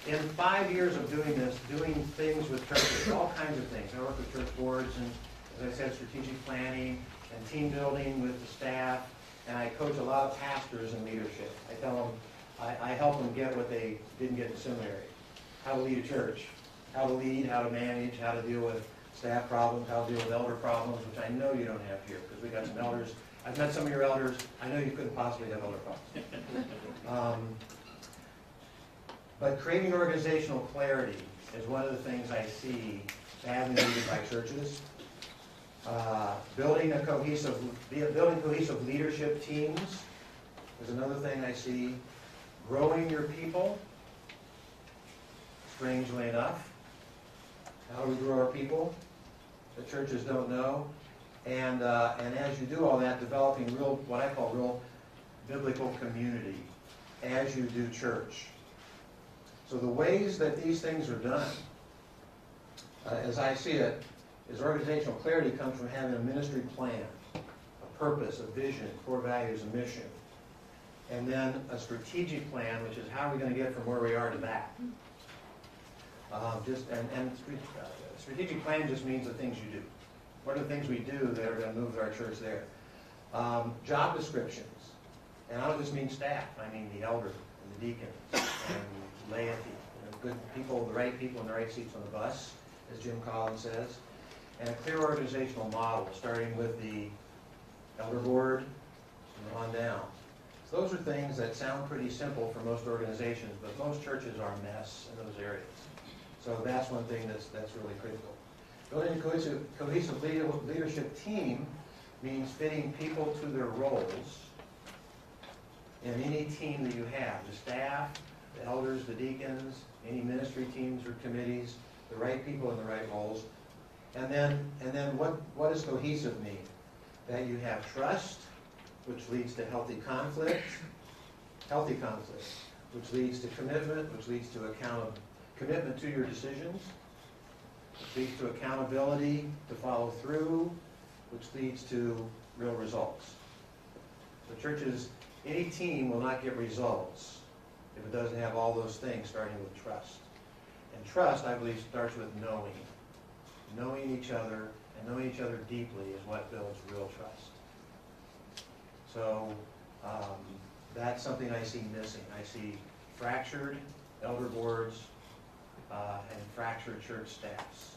In 5 years of doing this, doing things with churches, all kinds of things. I work with church boards and, as I said, strategic planning and team building with the staff. And I coach a lot of pastors in leadership. I tell them, I help them get what they didn't get in seminary. How to lead a church, how to lead, how to manage, how to deal with staff problems, how to deal with elder problems, which I know you don't have here, because we got some elders. I've met some of your elders. I know you couldn't possibly have elder problems. But creating organizational clarity is one of the things I see badly needed by churches. Building cohesive leadership teams is another thing I see. Growing your people, strangely enough. How do we grow our people? The churches don't know. And as you do all that, developing real, what I call real biblical community as you do church. So the ways that these things are done, as I see it, is organizational clarity comes from having a ministry plan, a purpose, a vision, core values, a mission. And then a strategic plan, which is how are we going to get from where we are to that. Strategic plan just means the things you do. What are the things we do that are going to move our church there? Job descriptions. And I don't just mean staff. I mean the elders and the deacons and laity. Good people, the right people in the right seats on the bus, as Jim Collins says. And a clear organizational model, starting with the elder board and on down. So those are things that sound pretty simple for most organizations, but most churches are a mess in those areas. So that's one thing that's really critical. Building a cohesive leadership team means fitting people to their roles in any team that you have. The staff, the elders, the deacons, any ministry teams or committees, the right people in the right roles. And then what does cohesive mean? That you have trust, which leads to healthy conflict, which leads to commitment, which leads to commitment to your decisions, which leads to accountability to follow through, which leads to real results. So churches, any team will not get results if it doesn't have all those things, starting with trust. And trust, I believe, starts with knowing. Knowing each other and knowing each other deeply is what builds real trust. So that's something I see missing. I see fractured elder boards and fractured church staffs.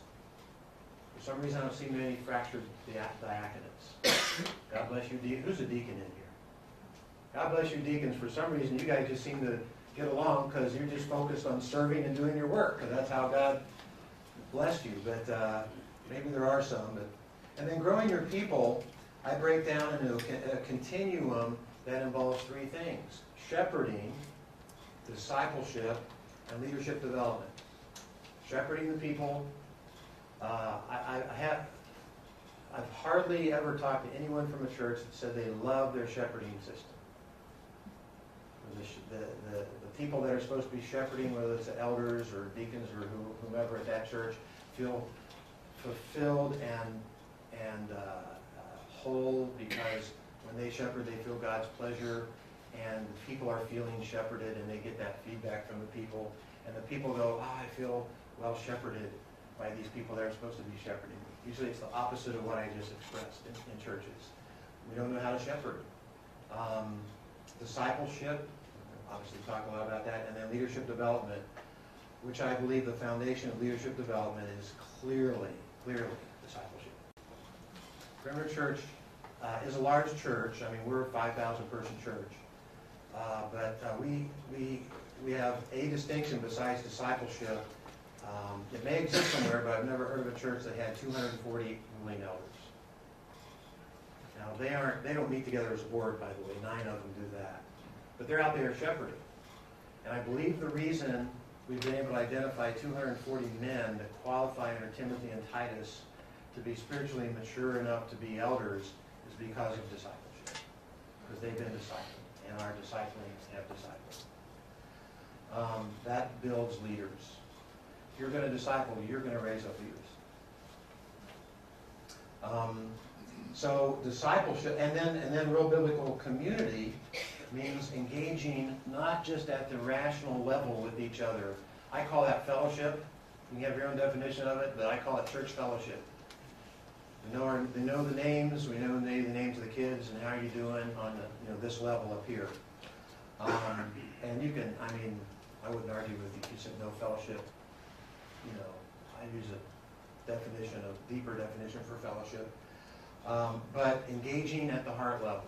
For some reason, I don't see many fractured diaconate. God bless you. Who's a deacon in here? God bless you, deacons. For some reason, you guys just seem to get along because you're just focused on serving and doing your work, because that's how God blessed you. But maybe there are some. And then growing your people, I break down into a continuum that involves three things: shepherding, discipleship, and leadership development. Shepherding the people. I've hardly ever talked to anyone from a church that said they love their shepherding system. The people that are supposed to be shepherding, whether it's the elders or deacons or whomever at that church, feel fulfilled and whole, because when they shepherd, they feel God's pleasure, and the people are feeling shepherded, and they get that feedback from the people, and the people go, I feel well shepherded by these people that are supposed to be shepherding. Usually it's the opposite of what I just expressed in churches. We don't know how to shepherd. Discipleship, obviously talk a lot about that, and then leadership development, which I believe the foundation of leadership development is clearly discipleship. Perimeter Church is a large church. I mean, we're a 5,000 person church. But we have a distinction besides discipleship. It may exist somewhere, but I've never heard of a church that had 240 ruling elders. Now, they don't meet together as a board, by the way. 9 of them do that. But they're out there shepherding. And I believe the reason we've been able to identify 240 men that qualify under Timothy and Titus to be spiritually mature enough to be elders is because of discipleship. Because they've been discipled, and our discipling have discipled. That builds leaders. If you're going to disciple, you're going to raise up leaders. So discipleship, and then real biblical community means engaging not just at the rational level with each other, I call that fellowship. You can have your own definition of it, but I call it church fellowship. They know the names. We know the names of the kids and how you're doing on the, this level up here. And you can, I wouldn't argue with you if you said no fellowship. I use a definition, a deeper definition for fellowship. But engaging at the heart level.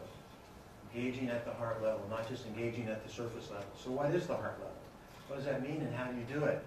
Engaging at the heart level, not just engaging at the surface level. So what is the heart level? What does that mean and how do you do it?